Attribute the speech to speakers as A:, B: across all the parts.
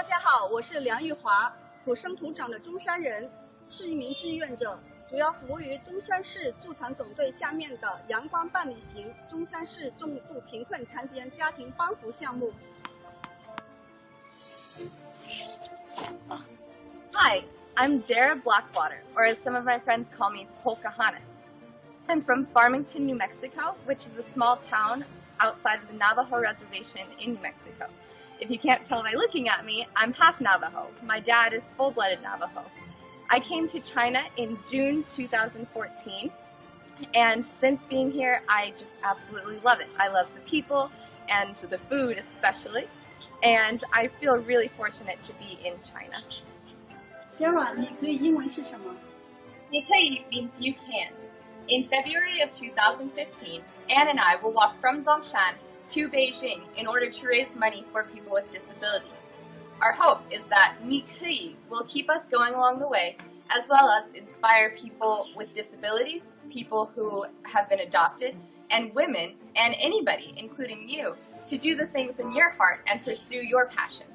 A: 大家好，我是梁玉华，土生土长的中山人，是一名志愿者，主要服务于中山市驻藏总队下面的阳光伴侣型中山市重度贫困残疾人家庭帮扶项目。
B: Hi, I'm Darrah Blackwater, or as some of my friends call me, Pocahontas. I'm from Farmington, New Mexico, which is a small town outside of the Navajo Reservation in New Mexico. If you can't tell by looking at me, I'm half Navajo. My dad is full-blooded Navajo. I came to China in June 2014, and since being here, I just absolutely love it. I love the people and the food especially, and I feel really fortunate to be in China.
A: Darrah, 你可以英文是什么？
B: 你可以 means you can. In February of 2015, Ann and I will walk from Zhongshan to Beijing in order to raise money for people with disabilities. Our hope is that Keryi will keep us going along the way, as well as inspire people with disabilities, people who have been adopted, and women, and anybody, including you, to do the things in your heart and pursue your passions.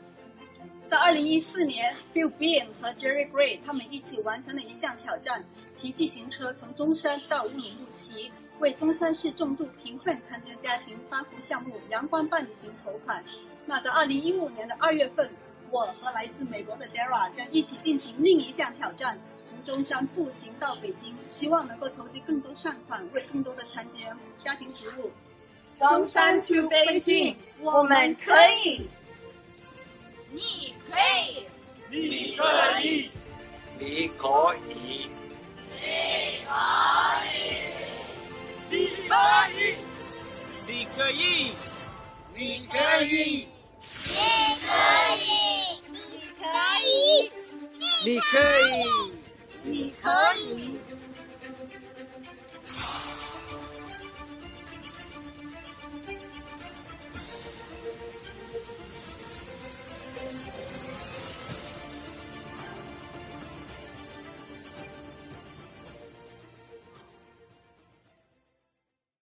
A: 在2014年 ，Bill Bean 和 Jerry Gray 他们一起完成了一项挑战，骑自行车从中山到乌鲁木齐，为中山市重度贫困残疾人家庭帮扶项目阳光伴侣行筹款。那在2015年的2月份，我和来自美国的 Darrah 将一起进行另一项挑战，从中山步行到北京，希望能够筹集更多善款，为更多的残疾人家庭服务。
B: 中山 to 北京，我们可以。你可以，
C: 你可以，你可以，
D: 你可以，你可以，
C: 你可以，
D: 你可以，
C: 你可以，
A: 你可以。